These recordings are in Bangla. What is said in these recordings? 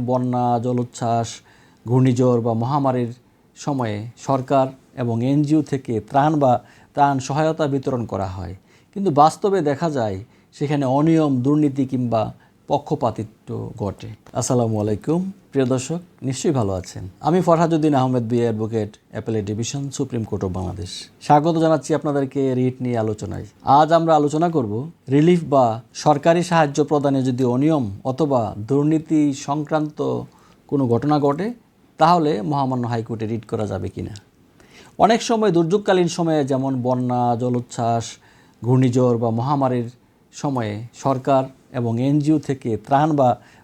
বন্যা, জলোচ্ছ্বাস, ঘূর্ণিঝড় বা মহামারীর সময়ে সরকার এবং এনজিও থেকে ত্রাণ সহায়তা বিতরণ করা হয়, কিন্তু বাস্তবে দেখা যায় সেখানে অনিয়ম, দুর্নীতি কিংবা পক্ষপাতিত্ব ঘটে। আসসালামু আলাইকুম প্রিয় দর্শক, নিশ্চয়ই ভালো আছেন। আমি Farhaduddin Ahmed B advocate, appellate division, supreme court of Bangladesh. স্বাগত জানাচ্ছি আপনাদেরকে রিট নিয়ে আলোচনায়। আজ আমরা আলোচনা করব রিলিফ বা সরকারি সাহায্য প্রদানে যদি অনিয়ম অথবা দুর্নীতি সংক্রান্ত কোনো ঘটনা ঘটে তাহলে মহামান্য হাইকোর্টে রিট করা যাবে কিনা। অনেক সময় দুর্যোগকালীন সময়ে যেমন বন্যা, জলোচ্ছ্বাস, ঘূর্ণিঝড় বা মহামারীর সময়ে সরকার এবং এনজিও থেকে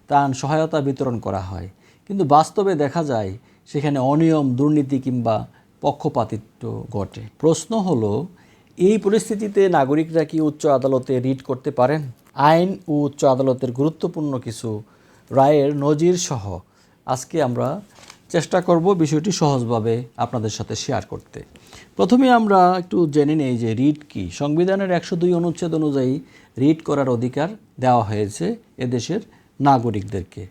ত্রাণ সহায়তা বিতরণ করা হয়, কিন্তু বাস্তবে দেখা যায় সেখানে অনিয়ম, দুর্নীতি কিংবা পক্ষপাতিত্ব ঘটে। প্রশ্ন হলো, এই পরিস্থিতিতে নাগরিকরা কি উচ্চ আদালতে রিট করতে পারেন? আইন ও উচ্চ আদালতের গুরুত্বপূর্ণ কিছু রায়ের নজির সহ আজকে আমরা চেষ্টা করব বিষয়টি সহজভাবে আপনাদের সাথে শেয়ার করতে। প্রথমে আমরা একটু জেনে নেই যে রিট কি। সংবিধানের 102 অনুচ্ছেদ অনুযায়ী রিট করার অধিকার দেওয়া হয়েছে এদেশের নাগরিকদেরকে।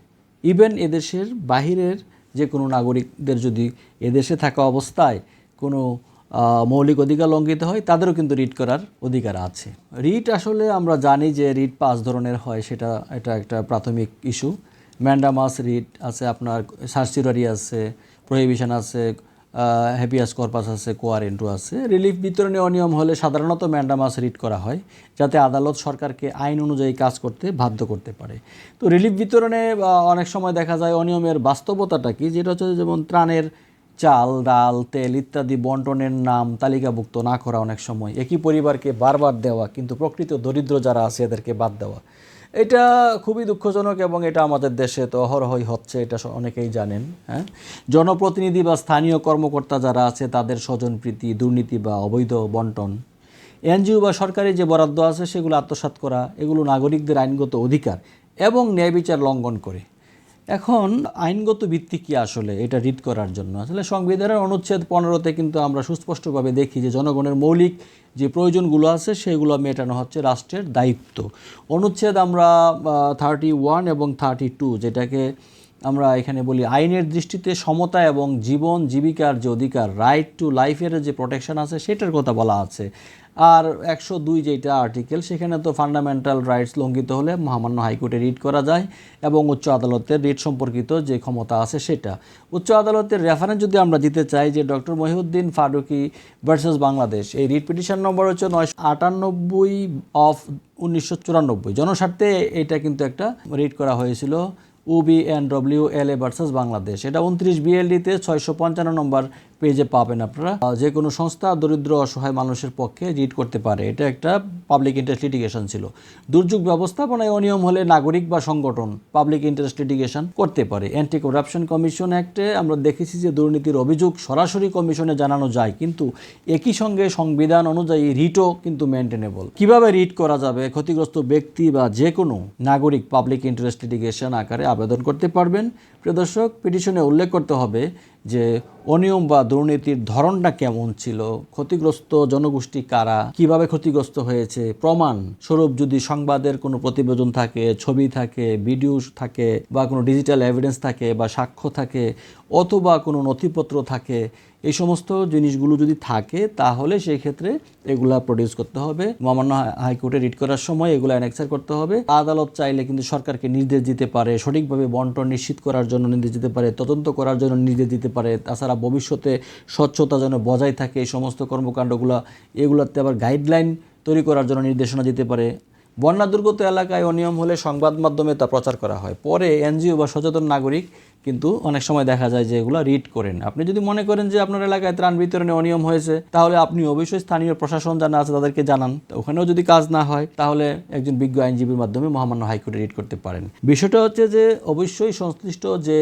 ইভেন এদেশের বাহিরের যে কোনো নাগরিকদের যদি এদেশে থাকা অবস্থায় কোনো মৌলিক অধিকার লঙ্ঘিত হয় তাদেরও কিন্তু রিট করার অধিকার আছে। রিট আসলে আমরা জানি যে রিট 5 ধরনের হয়, এটা একটা প্রাথমিক ইস্যু। ম্যান্ডামাস রিট আছে, আপনার সার্সিউরারি আছে, প্রহিবিশন আছে, হ্যাবিয়াস কর্পাস আছে, কোয়ারেন্টো আছে। রিলিফ বিতরণে অনিয়ম হলে সাধারণত ম্যান্ডামাস রিট করা হয়, যাতে আদালত সরকারকে আইন অনুযায়ী কাজ করতে বাধ্য করতে পারে। তো রিলিফ বিতরণে অনেক সময় দেখা যায় অনিয়মের বাস্তবতাটা কি, যেটা হচ্ছে যেমন ত্রাণের চাল, ডাল, তেল ইত্যাদি বন্টনের নাম তালিকাভুক্ত না করা, অনেক সময় একই পরিবারকে বারবার দেওয়া কিন্তু প্রকৃত দরিদ্র যারা আছে এদেরকে বাদ দেওয়া। এটা খুবই দুঃখজনক এবং এটা আমাদের দেশে তো অহরহই হচ্ছে, এটা অনেকেই জানেন। জনপ্রতিনিধি বা স্থানীয় কর্মকর্তা যারা আছে তাদের স্বজনপ্রীতি, দুর্নীতি বা অবৈধ বন্টন, এনজিও বা সরকারি যে বরাদ্দ আছে সেগুলো আত্মসাৎ করা, এগুলো নাগরিকদের আইনগত অধিকার এবং ন্যায় বিচার লঙ্ঘন করে। এখন আইনগত ভিত্তি কি আসলে এটা রিট করার জন্য? আসলে সংবিধানের অনুচ্ছেদ 15-তে কিন্তু আমরা সুস্পষ্টভাবে দেখি যে জনগণের মৌলিক যে প্রয়োজনগুলো আছে সেগুলো মেটানো হচ্ছে রাষ্ট্রের দায়িত্ব। অনুচ্ছেদ আমরা 31 এবং 32, যেটাকে আমরা এখানে বলি আইনের দৃষ্টিতে সমতা এবং জীবন জীবিকার যে অধিকার, রাইট টু লাইফের যে প্রোটেকশন আছে সেটার কথা বলা আছে। আর 102 যেটা আর্টিকেল, সেখানে তো ফান্ডামেন্টাল রাইটস লঙ্ঘিত হলে মহামান্য হাইকোর্টে রিট করা যায় এবং উচ্চ আদালতের রিট সম্পর্কিত যে ক্ষমতা আছে সেটা। উচ্চ আদালতের রেফারেন্স যদি আমরা দিতে চাই যে ডক্টর মহিউদ্দিন ফারুকি ভার্সেস বাংলাদেশ, এই রিট পিটিশন নম্বর হচ্ছে 998 অফ 1994। জনস্বার্থে এটা কিন্তু একটা রিট করা হয়েছিল UBNWLA ভার্সেস বাংলাদেশ। এটা 29 BLD-তে 655 নম্বর পেজে পাবেন আপনারা। যে কোনো সংস্থা দরিদ্র অসহায় মানুষের পক্ষে রিট করতে পারে। এটা একটা পাবলিক ইন্টারেস্ট লিটিগেশন ছিল। দুর্যোগ ব্যবস্থাপনায় অনিয়ম হলে নাগরিক বা সংগঠন পাবলিক ইন্টারেস্ট লিটিগেশন করতে পারে। অ্যান্টি করাপশন কমিশন অ্যাক্টে আমরা দেখেছি যে দুর্নীতির অভিযোগ সরাসরি কমিশনে জানানো যায়, কিন্তু একই সঙ্গে সংবিধান অনুযায়ী রিটও কিন্তু মেনটেনেবল। কিভাবে রিট করা যাবে? ক্ষতিগ্রস্ত ব্যক্তি বা যে কোনো নাগরিক পাবলিক ইন্টারেস্ট লিটিগেশন আকারে আবেদন করতে পারবেন। প্রিয় দর্শক, পিটিশনে উল্লেখ করতে হবে যে অনিয়ম বা দুর্নীতির ধরনটা কেমন ছিল, ক্ষতিগ্রস্ত জনগোষ্ঠী কারা, কিভাবে ক্ষতিগ্রস্ত হয়েছে, প্রমাণ স্বরূপ যদি সংবাদের কোনো প্রতিবেদন থাকে, ছবি থাকে, ভিডিও থাকে বা কোনো ডিজিটাল এভিডেন্স থাকে বা সাক্ষ্য থাকে অথবা কোনো নথিপত্র থাকে, এই সমস্ত জিনিসগুলো যদি থাকে তাহলে সেই ক্ষেত্রে এগুলা প্রডিউস করতে হবে। মহামান্য হাইকোর্টে রিট করার সময় এগুলো অ্যানেক্সার করতে হবে। আদালত চাইলে কিন্তু সরকারকে নির্দেশ দিতে পারে, সঠিকভাবে বন্টন নিশ্চিত করার জন্য নির্দেশ দিতে পারে, তদন্ত করার জন্য নির্দেশ দিতে পারে। তাছাড়া ভবিষ্যতে স্বচ্ছতা যেন বজায় থাকে এই সমস্ত কর্মকাণ্ডগুলো, এগুলোতে আবার গাইডলাইন তৈরি করার জন্য নির্দেশনা দিতে পারে। বন্যা দুর্গত এলাকায় অনিয়ম হলে সংবাদ মাধ্যমে তা প্রচার করা হয়, পরে এনজিও বা সচেতন নাগরিক কিন্তু অনেক সময় দেখা যায় যে এগুলো রিট করেন। আপনি যদি মনে করেন যে আপনার এলাকায় ত্রাণ বিতরণে অনিয়ম হয়েছে তাহলে আপনি অবশ্যই স্থানীয় প্রশাসন জানা আছে তাদেরকে জানান। ওখানেও যদি কাজ না হয় তাহলে একজন বিজ্ঞ আইনজীবীর মাধ্যমে মহামান্য হাইকোর্টে রিট করতে পারেন। বিষয়টা হচ্ছে যে অবশ্যই সংশ্লিষ্ট যে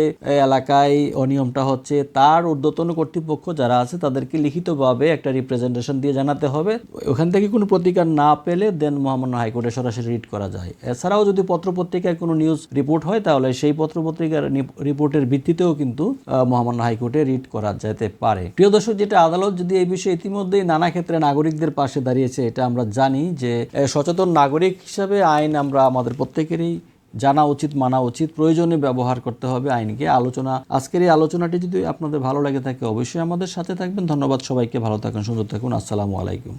এলাকায় অনিয়মটা হচ্ছে তার ঊর্ধ্বতন কর্তৃপক্ষ যারা আছে তাদেরকে লিখিতভাবে একটা রিপ্রেজেন্টেশন দিয়ে জানাতে হবে। ওখান থেকে কোনো প্রতিকার না পেলে দেন মহামান্য হাইকোর্টে সরাসরি রিট করা যায়। এছাড়াও যদি পত্রপত্রিকায় কোনো নিউজ রিপোর্ট হয় তাহলে সেই পত্রপত্রিকার রিপোর্টের ভিত্তিতেও কিন্তু মহামান্য হাইকোর্টে রিট করা যেতে পারে। প্রিয় দর্শক, যেটা আদালত যদি এই বিষয়ে ইতিমধ্যেই নানা ক্ষেত্রে নাগরিকদের পাশে দাঁড়িয়েছে, এটা আমরা জানি যে সচেতন নাগরিক হিসাবে আইন আমরা আমাদের প্রত্যেকেরই জানা উচিত, মানা উচিত, প্রয়োজনে ব্যবহার করতে হবে আইনকে। আজকের এই আলোচনাটি যদি আপনাদের ভালো লাগে থাকে অবশ্যই আমাদের সাথে থাকবেন। ধন্যবাদ সবাইকে, ভালো থাকুন, সুন্দর থাকুন, আসসালামু আলাইকুম।